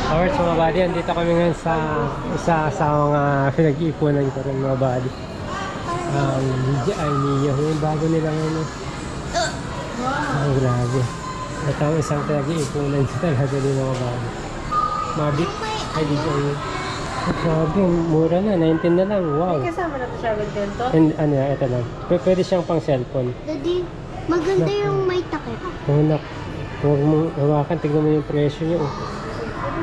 Alright, so mga buddy, andito kami ngayon sa isa sa mga pinag-iipunan ko rin mga buddy. DJI Neo, yung bago nila ngayon. Oh, grabe. Ito ang isang pinag-iipunan ko talaga din mga buddy. Mavic, ay DJI Neo. Grabe, mura na, 19 na lang, wow. May kasama na ito siya with ganito? And ano, ito lang. Pwede siyang pang cellphone. Daddy, maganda yung may takip. Oh, nak. Huwag mong hawakan, tignan mo yung presyo niya. Oh.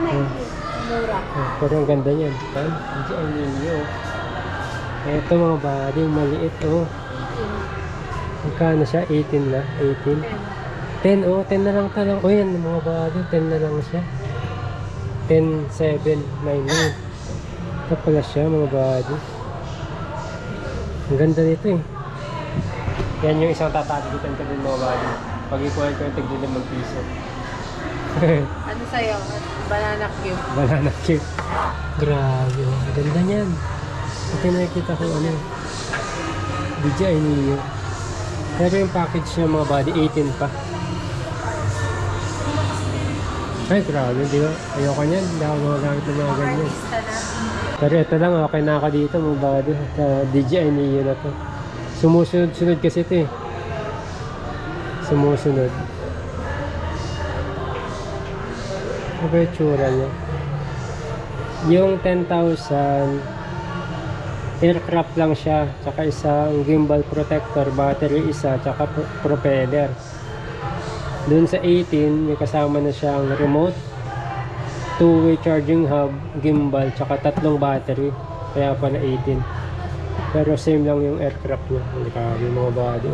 Mura. Pero ang ganda niyan. DJI Neo. Ito mga buddy, maliit oh. Magkano siya? 18 na? 18? 10 oh, 10 na lang talaga. Oh yan mga buddy, 10 na lang siya. 10, 7, 9 yun. Ito pala siya mga buddy. Ang ganda nito eh. Yan yung isang tatatagitan ko din mga buddy. Pag-ikuhan ko yung tig-5 piso. Ano sa'yo? Banana cube. Banana cute. Grabe. Ang ganda niyan. Ito nakikita ko ano. DJI Neo. Pero yung package niya mga body 18 pa. Ay grabe. Di ba? Ayoko niyan. Hindi ako magagamit ng mga ganyan. Artista na. Pero ito lang. Okay na ako dito mga body. Sa DJI Neo na to. Sumusunod-sunod kasi ito eh. Sumusunod. Ano ba yung tsura niya? Yung 10,000 aircraft lang siya, tsaka isang gimbal protector, battery isa, tsaka propeller. Dun sa 18 may kasama na siyang remote, 2-way charging hub, gimbal, tsaka 3 battery, kaya pala 18. Pero same lang yung aircraft niya. Hindi ka yung mga body.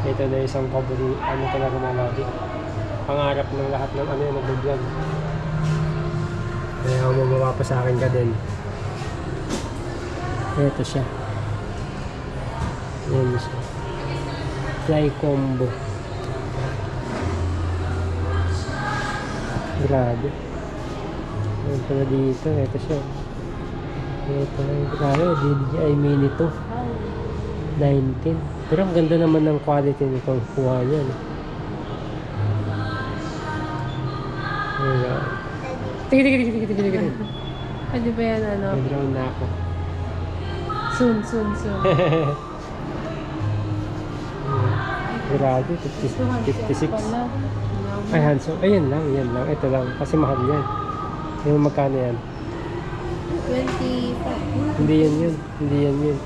Ito na isang paborito, ano talaga mga body, pangarap ng lahat ng ano yung nag-vlog. Kaya mamaba pa sa akin ka din. Ito siya. Yan siya. Fly combo. Grabe. Yan pala dito. Ito siya. Ito lang. Grabe. DJI Mini 2. 19. Pero ang ganda naman ng quality nitong kuha niya. Ayan. Tigil. Pwede ba yan ano? Nag-drown na ako. Soon. Grabe, 56. Ay, handsome. Ayun lang, yan lang. Ito lang. Kasi mahal yan. Yung magkano yan? 25. Hindi yan yun. Hindi yan yun.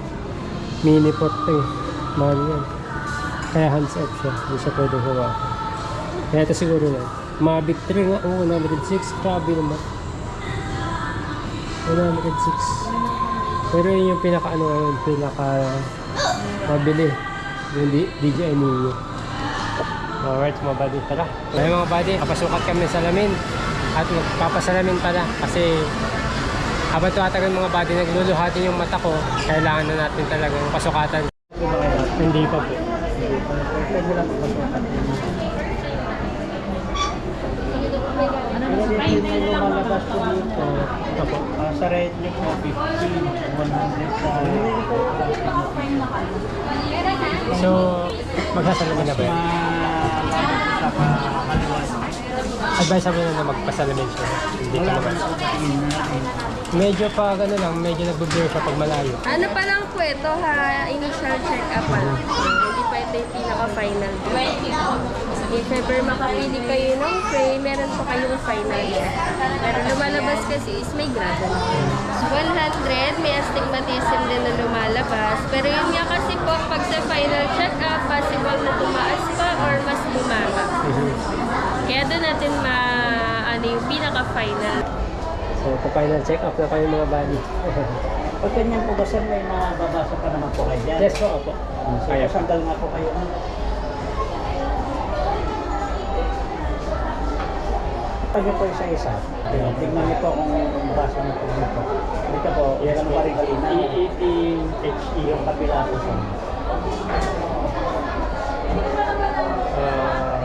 Mini pot to eh. Mahal yan. Kaya hands up siya. Hindi siya pwede hawakan. Kaya ito siguro na. Mavic 3 nga. Oo, 106. Grabe naman. 106. Pero yun yung pinaka ano ngayon. Pinaka mabili. Yung DJI Neo. Alright mga buddy. Tara. Ay mga buddy. Kapasukat kami sa salamin. At magpapasalamin pala. Kasi habang tuwatagal mga buddy, nagluluhatin yung mata ko. Kailangan na natin talagang pasukatan. Hindi pa po. Lumalabas po dito. Opo. Sa rate niyo po, 50, 100 sa... So, magsasalamin na ba yan? Sa kaliwas. Advisable na magpasalamin siya. Hindi pa naman. Medyo pa gano'n lang, medyo nag-blur siya pag malayo. Ano pa lang po ito ha, initial check-up pa lang. Hindi pa ito yung pinaka-final. If ever makapili kayo ng frame, meron pa kayong final year. Pero lumalabas kasi is may grado. 100, may astigmatism din na lumalabas. Pero yun nga kasi po, pag sa final check-up, possible na tumaas pa or mas bumaba. Kaya doon natin ano yung pinaka-final. So, pa-final check-up na kayo mga buddy. Pag ganyan po ba sir, may nababasa pa naman po kayo dyan? Yes po, opo. So, Kaya po. sandal nga po kayo. Pag po isa-isa, tignan niyo po kung basa niyo po dito. Dito po, Yes yan po. pa rin na E18HE. yung kabila po sa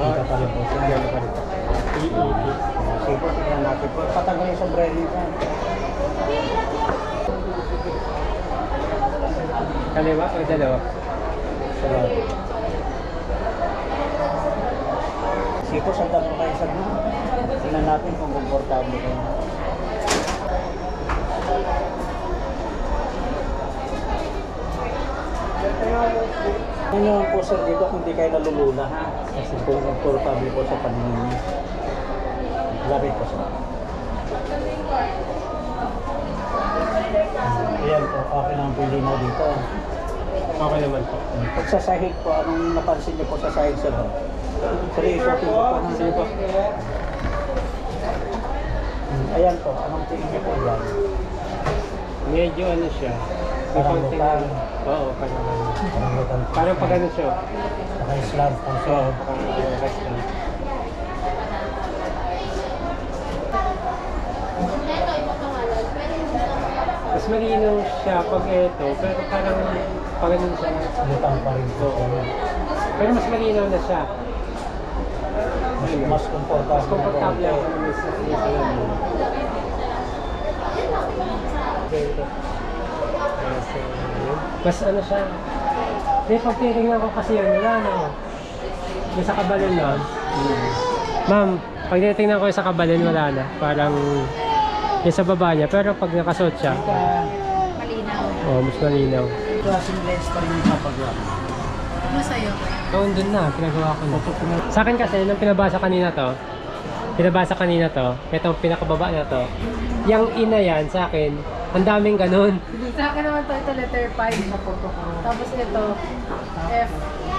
dito pa rin po. Gano'n pa rin. E18. Sige po, tignan natin po. Patagal yung sombrero niyo. Kaliwa o dalawa? Dalawa. Sige po, sandal po kayo sa dulo. Tingnan natin kung komportable kayo. Ano naman po sir dito kung di kayo nalulula ha? Kasi kung komportable po sa paningin niyo. Lapit po sir. Ayan po, okay lang po yung linaw dito. Okay naman po. Pag sa sahig po, anong napansin niyo po sa sahig sir? Sorry, ito po po. Sige po. Ayan po, anong tingin niyo po dyan? Medyo ano siya. May Parang konting- lutang. Oo, parang ano. Parang lutang po. Parang pag ano siya. Naka-slant po siya. Oo, parang restaurant. Mas malinaw siya pag ito, pero parang pag ano siya. Lutang pa rin po. Pero mas malinaw na siya. Mas komportable. Mas komportable ako ng sa lamin. Mas ano siya. Hindi, pag titignan ko kasi yun, wala na. Yung sa kabalin na. Ma'am, pag titignan ko yung sa kabalin, wala na. Parang yung sa baba niya. Pero pag nakasuot siya, Malinaw. mas malinaw. Klaseng lens pa rin yung papagawa. Ano sa'yo? Oo, dun na. Pinagawa ko na. Sa akin kasi, nung pinabasa kanina to, itong pinakababa na to, yung ina yan sa akin, ang daming ganun. Sa akin naman ito letter 5. Tapos ito, F.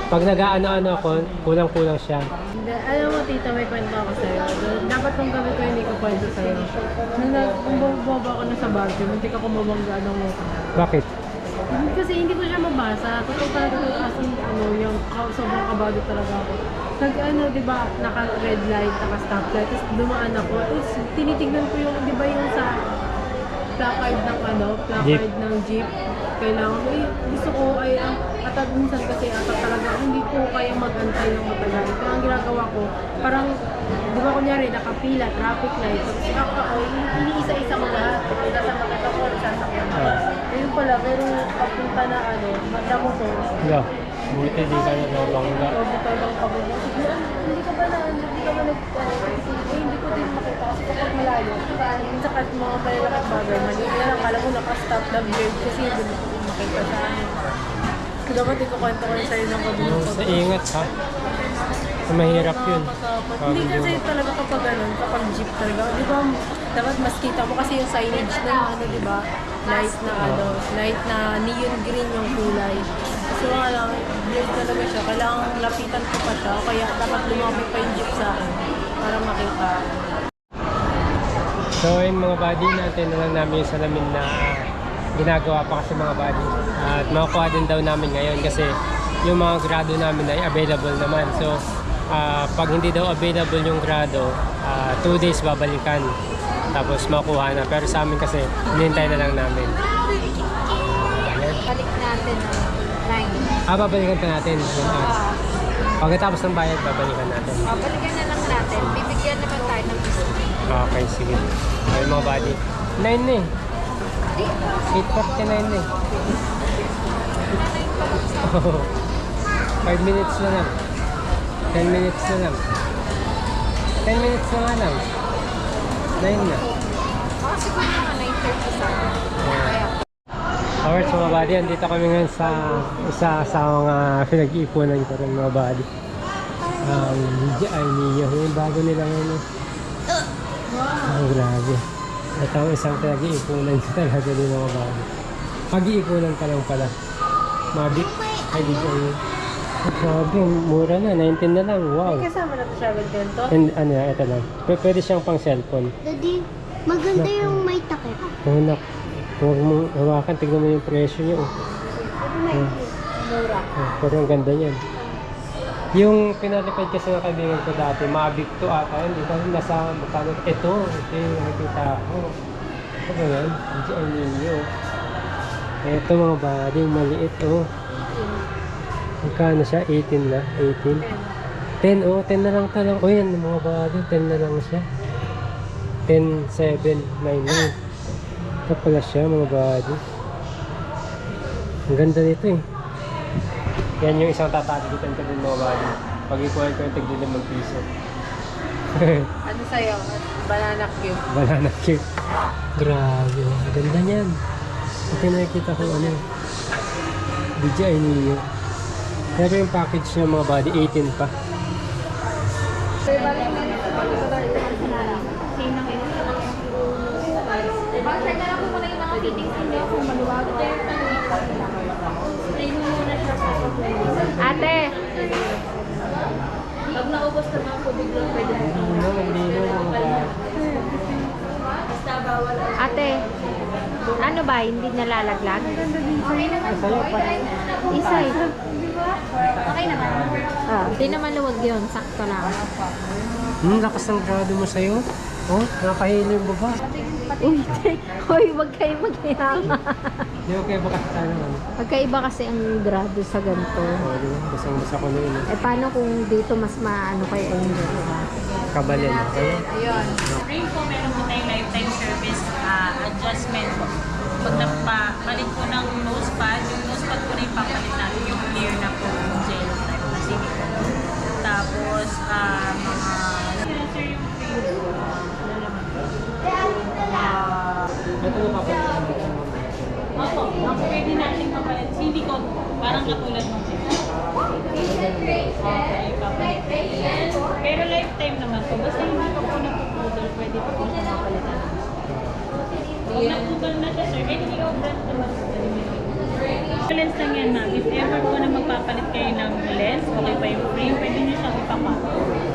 Pag nag-ano-ano ako, kulang-kulang siya. Hindi, alam mo tita, may kwento ako sa'yo. Dapat nung gabi ko hindi ko kwento sa'yo. Nung bumaba ako na sa Baguio, hindi ka kumabangga ng mukha. Bakit? Kasi hindi ko siya mabasa. Totoo talaga kasi yung sobrang kabado talaga ako. Di ba, naka-red light, naka-stoplight, tapos dumaan ako. Tapos tinitignan ko yung, di ba yung sa placard ng placard ng jeep. Kailangan ko, gusto ko ay, at minsan kasi talaga, hindi ko kaya mag-antay ng matagal. Kaya ang ginagawa ko, parang, di ba kunyari, nakapila, traffic light, tapos ako, iniisa-isa ko lahat. Pagpunta sa maganda ko, sasakyan ko. Ayun pala, pero papunta na madamo ko. Wala. Buti di ka na nabangga. Bukay bang pagpunta. Hindi ka ba hindi ko din makita kasi kapag malayo. Minsan kahit mga malalakad bagay, mali na lang, alam mo naka-stop na grade kasi hindi ko makita sa amin. Dapat ikukwento ko rin sa'yo ng kabulong Sa ingat ha. Mahirap yun. Hindi kasi talaga kapag kapag jeep talaga, di ba, dapat mas kita mo kasi yung signage na yung di ba, light na neon green yung kulay. So nga lang, blurred talaga siya, kailangan lapitan ko pa siya, kaya dapat lumapit pa yung jeep sa akin para makita. So yung mga body natin na lang namin yung salamin na ginagawa pa kasi mga body. At makukuha din daw namin ngayon kasi yung mga grado namin ay available naman. So pag hindi daw available yung grado, 2 days babalikan. Tapos makuha na. Pero sa amin kasi, hinihintay na lang namin. Balik natin ang 9. Babalikan pa natin. Pagkatapos ng bayad, babalikan natin. Babalikan na lang natin. Bibigyan naman tayo ng biscuit. Okay, sige. Ay, mga body. 9 na eh. 8:49 na eh. 5 minutes na lang. 10 minutes na lang. 10 minutes na nga lang. 9 na. Siguro mga 9:30 sa akin. Alright, so mga buddy, andito kami ngayon sa isa sa mga pinag-iipunan ko rin mga buddy. Ay niyo, yung bago nila ngayon. Oh, grabe. Ito ang isang pinag-iipunan ko talaga din mga buddy. Pag-iipunan ka lang pala. Mabic. Ay, di ko grabe, mura na. 19 na lang. Wow. May kasama na ito siya with ganito? And ano, ito lang. Pwede siyang pang cellphone. Daddy, maganda yung may takip. Oh, nak. Huwag mong hawakan. Tignan mo yung presyo niyo. Mura. Pero ang ganda niyan. Yung pinalipad kasi ng kaibigan ko dati, Mavic to ata yun. Di ba nasa magkano? Ito yung nakikita ko. Ito ba yan? DJI Neo. Ito mga buddy, maliit oh. Magkano siya? 18 na? 18? 10 oh, 10 na lang talang. Oh yan mga buddy, 10 na lang siya. 10, 7, 9 na. Ito pala siya mga buddy. Ang ganda nito eh. Yan yung isang tataligitan ko din mga buddy. Pag-ikuhan ko yung tig-5 piso. Ano sa'yo? Banana cube. Banana cake. Grabe. Ang ganda niyan. Ito nakikita ko ano. DJI Neo. Pero yung package niya mga body 18 pa. Check na lang po muna yung mga fittings niyo kung maluwag. Ate! Pag naubos na mga po, biglang pwede mo. Basta bawal. Ate! Ano ba? Hindi nalalaglag? Isa eh. Okay naman. Hindi naman luwag yun. Sakto lang. Lakas ng grado mo sa'yo. Oh, nakahilo yung baba. Uy, wag kayo maghihama. Di okay ba kasi tayo ano? Magkaiba kasi ang grado sa ganito. Oh, di ba? Basang-basa ko na yun. Eh, paano kung dito mas maano kay Angel? Kabalin. Okay? Ayun. Ring po, meron po tayong lifetime service adjustment po. Pag napabalik po ng nose pad, yung nose pad po na ipapalit natin yung clear na po yung gel type na silicone. Tapos, mga sir yung free Ito na papalit. Opo, ang pwede natin mapalit. Silicone, parang katulad ng okay, ipapalit. Pero lifetime naman po. Basta hindi pa po napupudol, pwede pa po siya mapalitan. Pag napudol na siya, sir, any brand naman po. Lens lang yan, ma'am. If ever po na magpapalit kayo ng lens, okay pa yung frame, pwede nyo siyang ipapalit.